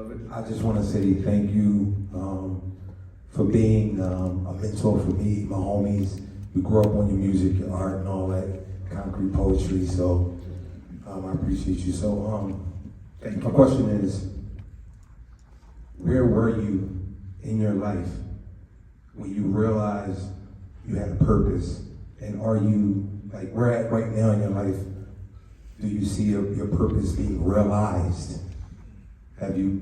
beloved. I just want to say thank you for being a mentor for me, my homies. We grew up on your music, your art, and all that concrete poetry. So I appreciate you. So Thank you. my question is, where were you in your life when you realized you had a purpose? And are you, like, where at right now in your life, do you see your purpose being realized? Have you,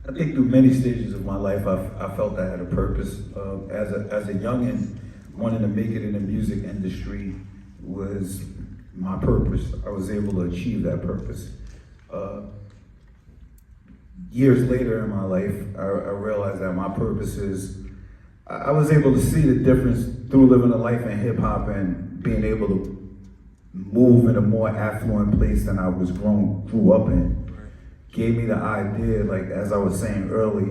I think through many stages of my life, I felt I had a purpose. As a youngin', wanting to make it in the music industry was my purpose. I was able to achieve that purpose. Years later in my life, I realized that my purpose is, I was able to see the difference through living a life in hip hop and being able to move in a more affluent place than I grew up in. Gave me the idea, like as I was saying early,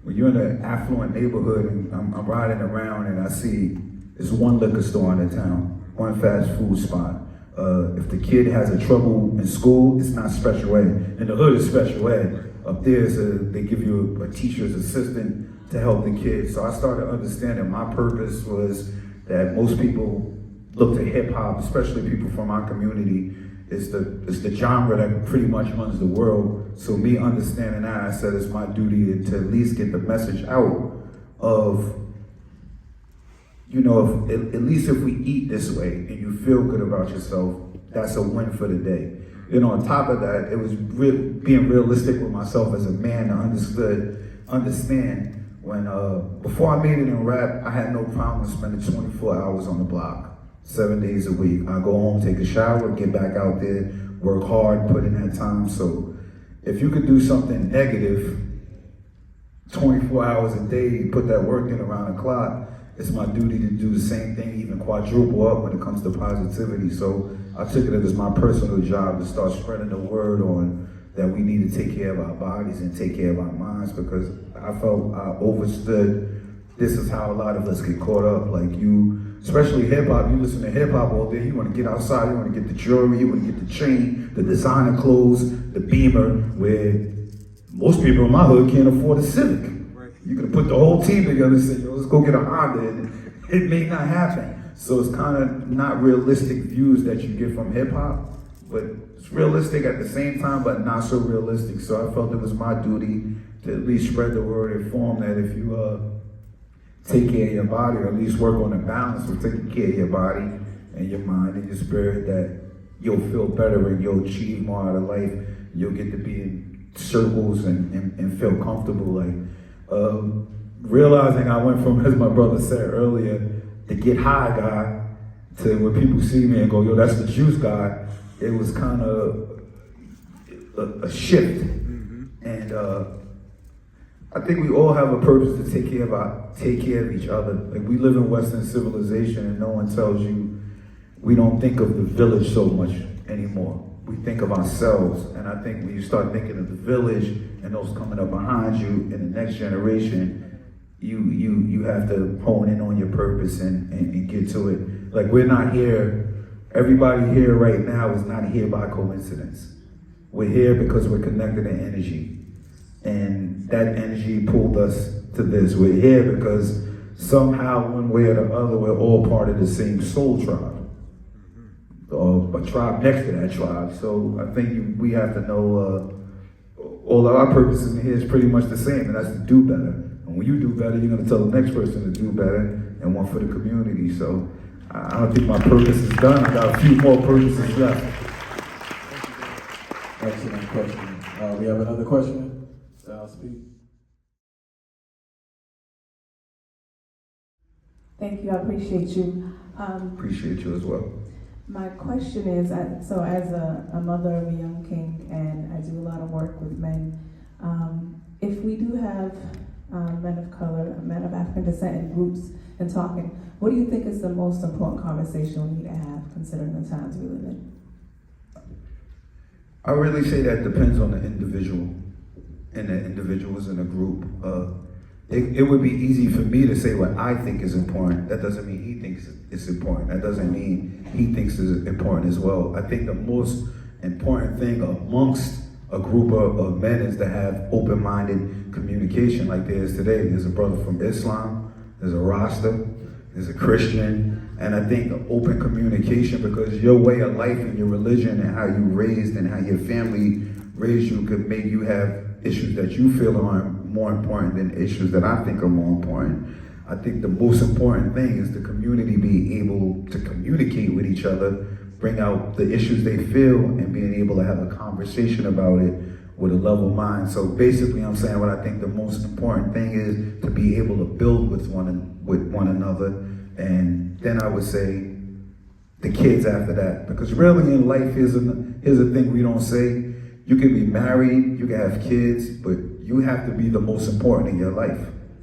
when you're in an affluent neighborhood and I'm riding around and I see there's one liquor store in the town, one fast food spot. If the kid has a trouble in school, it's not special ed. In the hood, it's special ed. Up there, they give you a teacher's assistant to help the kids. So I started understanding my purpose was that most people look to hip hop, especially people from our community. It's the genre that pretty much runs the world. So me understanding that, I said it's my duty to at least get the message out of, you know, at least if we eat this way and you feel good about yourself, that's a win for the day. You know, on top of that, it was being realistic with myself as a man to understand when, before I made it in rap, I had no problem spending 24 hours on the block. 7 days a week. I go home, take a shower, get back out there, work hard, put in that time. So if you could do something negative 24 hours a day, put that work in around the clock, it's my duty to do the same thing, even quadruple up when it comes to positivity. So I took it as my personal job to start spreading the word on that we need to take care of our bodies and take care of our minds, because I felt I understood this is how a lot of us get caught up. Like you, especially hip hop, you listen to hip hop all day, you want to get outside, you want to get the jewelry, you want to get the chain, the designer clothes, the Beamer, where most people in my hood can't afford a Civic. You could put the whole team together and say, yo, let's go get a Honda, and it may not happen. So it's kind of not realistic views that you get from hip hop, but it's realistic at the same time, but not so realistic. So I felt it was my duty to at least spread the word, inform that if you take care of your body, or at least work on the balance of taking care of your body and your mind and your spirit, that you'll feel better and you'll achieve more out of life. You'll get to be in circles and feel comfortable. Like realizing I went from, as my brother said earlier, the get high guy to when people see me and go, yo, that's the juice guy. It was kind of a shift. And I think we all have a purpose to take care of each other. Like, we live in Western civilization and no one tells you, we don't think of the village so much anymore. We think of ourselves. And I think when you start thinking of the village and those coming up behind you in the next generation, you have to hone in on your purpose and get to it. Like, we're not here, everybody here right now is not here by coincidence. We're here because we're connected in energy. And that energy pulled us to this. We're here because somehow, one way or the other, we're all part of the same soul tribe. Or a tribe next to that tribe. So I think we have to know all of our purpose in here is pretty much the same, and that's to do better. And when you do better, you're going to tell the next person to do better, and one for the community. So I don't think my purpose is done. I got a few more purposes left. Excellent question. We have another question. I'll speak. Thank you, I appreciate you. Appreciate you as well. My question is, so as a mother of a young king, and I do a lot of work with men, if we do have men of color, men of African descent in groups and talking, what do you think is the most important conversation we need to have, considering the times we live in? I really say that depends on the individual and the individuals in a group. It would be easy for me to say what I think is important. That doesn't mean he thinks it's important. That doesn't mean he thinks it's important as well. I think the most important thing amongst a group of men is to have open-minded communication like there is today. There's a brother from Islam, there's a Rasta, there's a Christian, and I think open communication, because your way of life and your religion and how you raised and how your family raised you could make you have issues that you feel are more important than issues that I think are more important. I think the most important thing is the community being able to communicate with each other, bring out the issues they feel, and being able to have a conversation about it with a level mind. So basically, I'm saying what I think the most important thing is to be able to build with one another, and then I would say the kids after that. Because really in life, here's a thing we don't say. You can be married, you can have kids, but you have to be the most important in your life.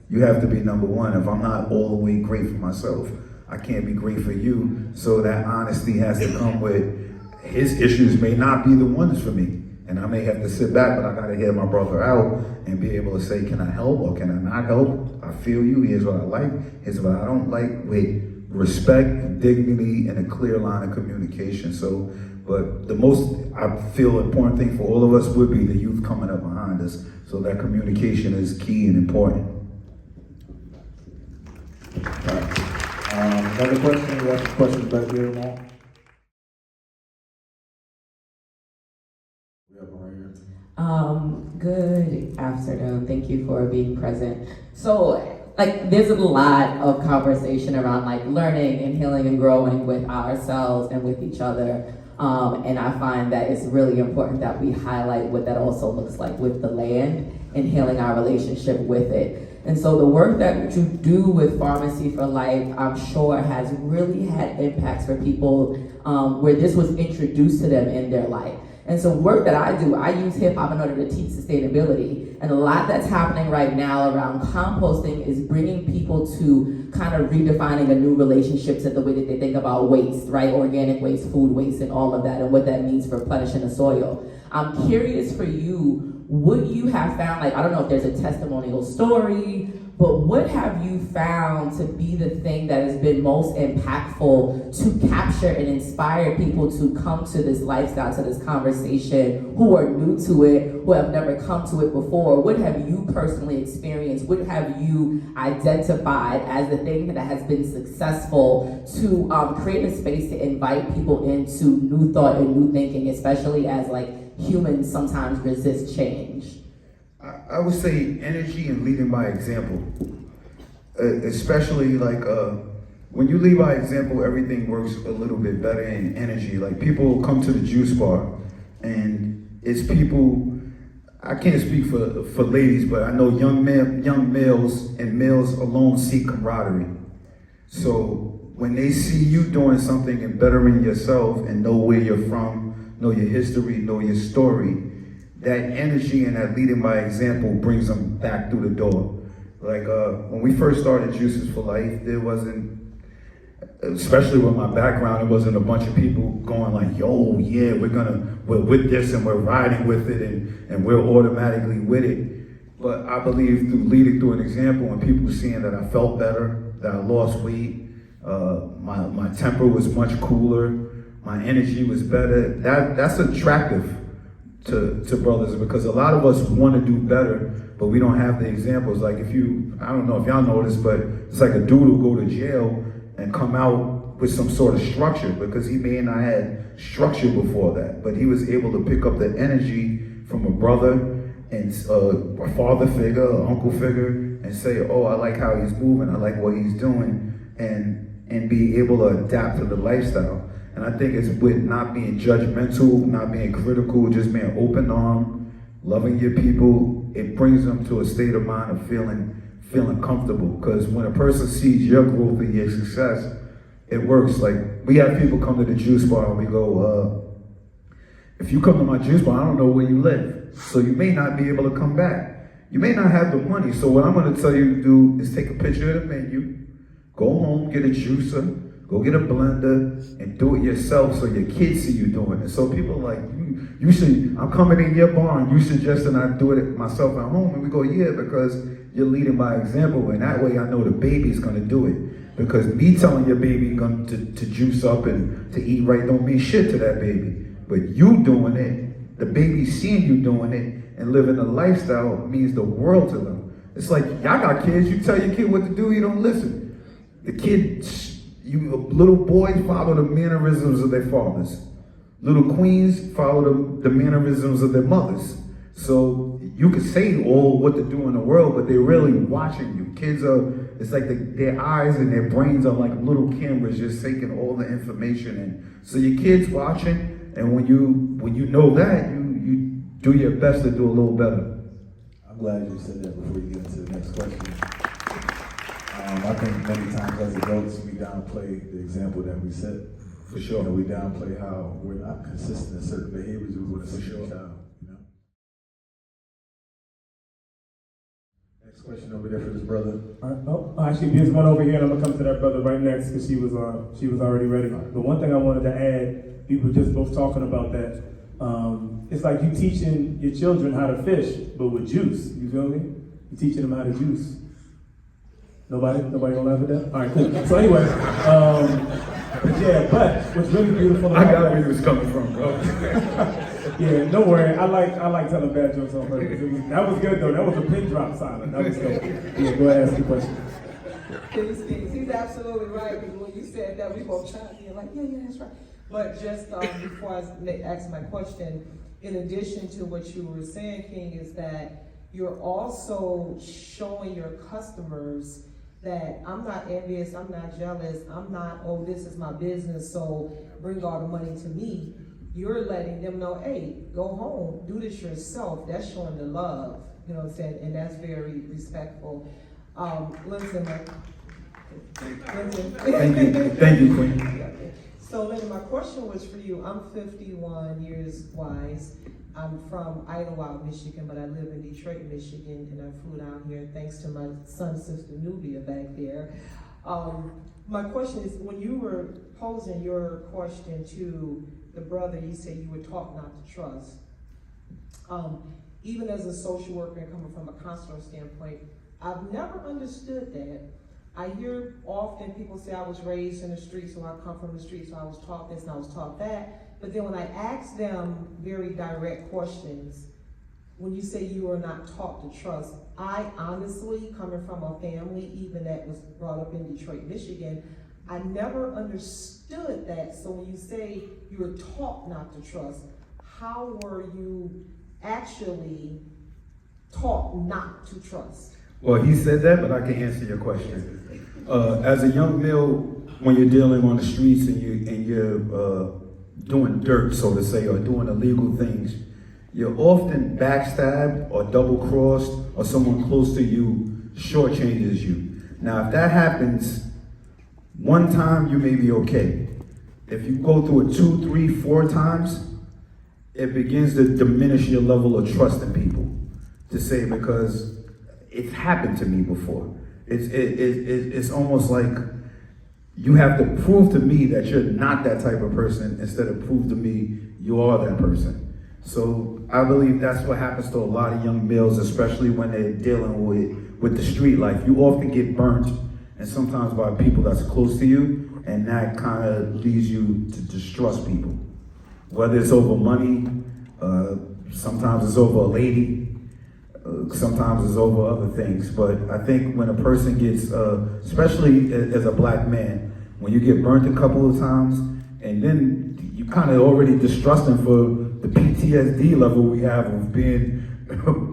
You have to be number one. If I'm not all the way great for myself, I can't be great for you. So that honesty has to come with his issues may not be the ones for me. And I may have to sit back, but I gotta hear my brother out and be able to say, can I help or can I not help? I feel you, here's what I like, here's what I don't like, with respect, dignity, and a clear line of communication. So, but the most, I feel, important thing for all of us would be the youth coming up behind us. So that communication is key and important. All right. Another question? We have some questions back here, Mo. We have one right here. Good afternoon. Thank you for being present. So, like, there's a lot of conversation around like learning and healing and growing with ourselves and with each other. And I find that it's really important that we highlight what that also looks like with the land and healing our relationship with it. And so the work that you do with Pharmacy for Life, I'm sure has really had impacts for people where this was introduced to them in their life. And so work that I do, I use hip hop in order to teach sustainability. And a lot that's happening right now around composting is bringing people to kind of redefining a new relationship to the way that they think about waste, right? Organic waste, food waste, and all of that, and what that means for replenishing the soil. I'm curious for you, what you have found, like, I don't know if there's a testimonial story, but what have you found to be the thing that has been most impactful to capture and inspire people to come to this lifestyle, to this conversation, who are new to it, who have never come to it before? What have you personally experienced? What have you identified as the thing that has been successful to create a space to invite people into new thought and new thinking, especially as like humans sometimes resist change? I would say energy and leading by example. Especially like when you lead by example, everything works a little bit better in energy. Like people come to the juice bar and it's people, I can't speak for ladies, but I know young males and males alone seek camaraderie. So when they see you doing something and bettering yourself and know where you're from, know your history, know your story, that energy and that leading by example brings them back through the door. Like when we first started Juices for Life, there wasn't, especially with my background, it wasn't a bunch of people going like, yo, yeah, we're with this and we're riding with it and we're automatically with it. But I believe through leading through an example and people seeing that I felt better, that I lost weight, my temper was much cooler, my energy was better, that's attractive to brothers, because a lot of us want to do better, but we don't have the examples. Like if you, I don't know if y'all know this, but it's like a dude who go to jail and come out with some sort of structure, because he may not have had structure before that, but he was able to pick up the energy from a brother and a father figure, an uncle figure, and say, oh, I like how he's moving, I like what he's doing, and be able to adapt to the lifestyle. And I think it's with not being judgmental, not being critical, just being open armed, loving your people. It brings them to a state of mind of feeling comfortable. Because when a person sees your growth and your success, it works. Like we have people come to the juice bar and we go, if you come to my juice bar, I don't know where you live. So you may not be able to come back. You may not have the money. So what I'm going to tell you to do is take a picture of the menu, go home, get a juicer, go get a blender and do it yourself so your kids see you doing it. So people are like, you should, I'm coming in your bar and you suggesting I do it myself at home. And we go, yeah, because you're leading by example. And that way I know the baby's gonna do it. Because me telling your baby to juice up and to eat right don't mean shit to that baby. But you doing it, the baby seeing you doing it and living a lifestyle means the world to them. It's like, y'all got kids, you tell your kid what to do, you don't listen. The kid, little boys follow the mannerisms of their fathers. Little queens follow the mannerisms of their mothers. So you can say all what to do in the world, but they're really watching you. Kids are, it's like their eyes and their brains are like little cameras just taking all the information in. So your kid's watching, and when you know that, you do your best to do a little better. I'm glad you said that before you get into the next question. I think many times as adults we downplay the example that we set. For sure. And we downplay how we're not consistent in certain behaviors we would see in a child. You know? Next question over there for this brother. All right. Oh, actually, there's one over here, and I'm gonna come to that brother right next because she was already ready. The one thing I wanted to add, we were just both talking about that. It's like you teaching your children how to fish, but with juice. You feel me? You teaching them how to juice. Nobody gonna laugh at that? All right, cool. So anyway, but what's really beautiful I about got that, where he was coming from, bro. yeah, don't worry. I like telling bad jokes on purpose. That was good though. That was a pin drop silent. That was good. Yeah, go ahead, ask the question. He's absolutely right. Because when you said that, we both chimed in like, yeah, that's right. But just before I ask my question, in addition to what you were saying, King, is that you're also showing your customers that I'm not envious, I'm not jealous, I'm not, oh, this is my business, so bring all the money to me. You're letting them know, hey, go home, do this yourself. That's showing the love, you know what I'm saying? And that's very respectful. Listen, Thank you, Queen. So, Linda, my question was for you. I'm 51 years wise. I'm from Idlewild, Michigan, but I live in Detroit, Michigan, and I flew down here thanks to my son's sister Nubia back there. My question is, when you were posing your question to the brother, you said you were taught not to trust. Even as a social worker and coming from a counselor standpoint, I've never understood that. I hear often people say I was raised in the streets, so I come from the streets, so I was taught this and I was taught that. But then when I ask them very direct questions, when you say you are not taught to trust, I honestly, coming from a family even that was brought up in Detroit, Michigan, I never understood that. So when you say you were taught not to trust, how were you actually taught not to trust? Well, he said that, but I can answer your question. As a young male, when you're dealing on the streets and you're doing dirt, so to say, or doing illegal things, you're often backstabbed or double-crossed, or someone close to you shortchanges you. Now, if that happens one time, you may be okay. If you go through it 2, 3, 4 times, it begins to diminish your level of trust in people. To say, because it's happened to me before. It's almost like you have to prove to me that you're not that type of person instead of prove to me you are that person. So I believe that's what happens to a lot of young males, especially when they're dealing with the street life. You often get burnt, and sometimes by people that's close to you, and that kind of leads you to distrust people. Whether it's over money, sometimes it's over a lady, sometimes it's over other things. But I think when a person gets, especially as a black man, when you get burnt a couple of times, and then you kind of already distrusting for the PTSD level we have of being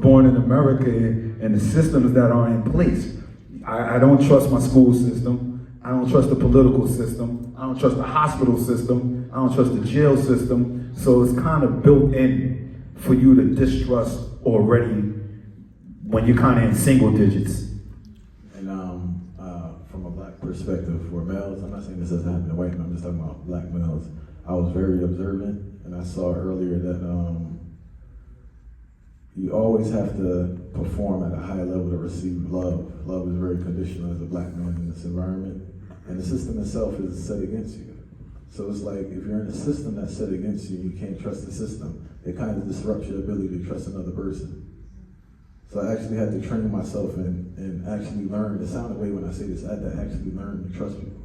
born in America and the systems that are in place. I don't trust my school system. I don't trust the political system. I don't trust the hospital system. I don't trust the jail system. So it's kind of built in for you to distrust already when you're kind of in single digits. And from a black perspective for males, I'm not saying this doesn't happen to white men, I'm just talking about black males. I was very observant, and I saw earlier that you always have to perform at a high level to receive love. Love is very conditional as a black man in this environment, and the system itself is set against you. So it's like if you're in a system that's set against you, you can't trust the system. It kind of disrupts your ability to trust another person. So I actually had to train myself and actually learn. It sounded way when I say this, I had to actually learn to trust people.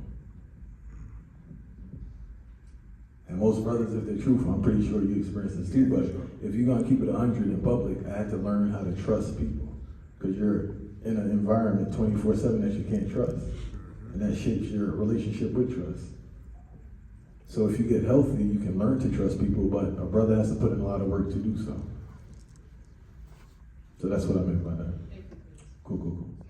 And most brothers, if they're truthful, I'm pretty sure you experience this too, but if you're gonna keep it 100 in public, I had to learn how to trust people. Because you're in an environment 24/7 that you can't trust. And that shapes your relationship with trust. So if you get healthy, you can learn to trust people, but a brother has to put in a lot of work to do so. So that's what I meant by that. Cool, cool, cool.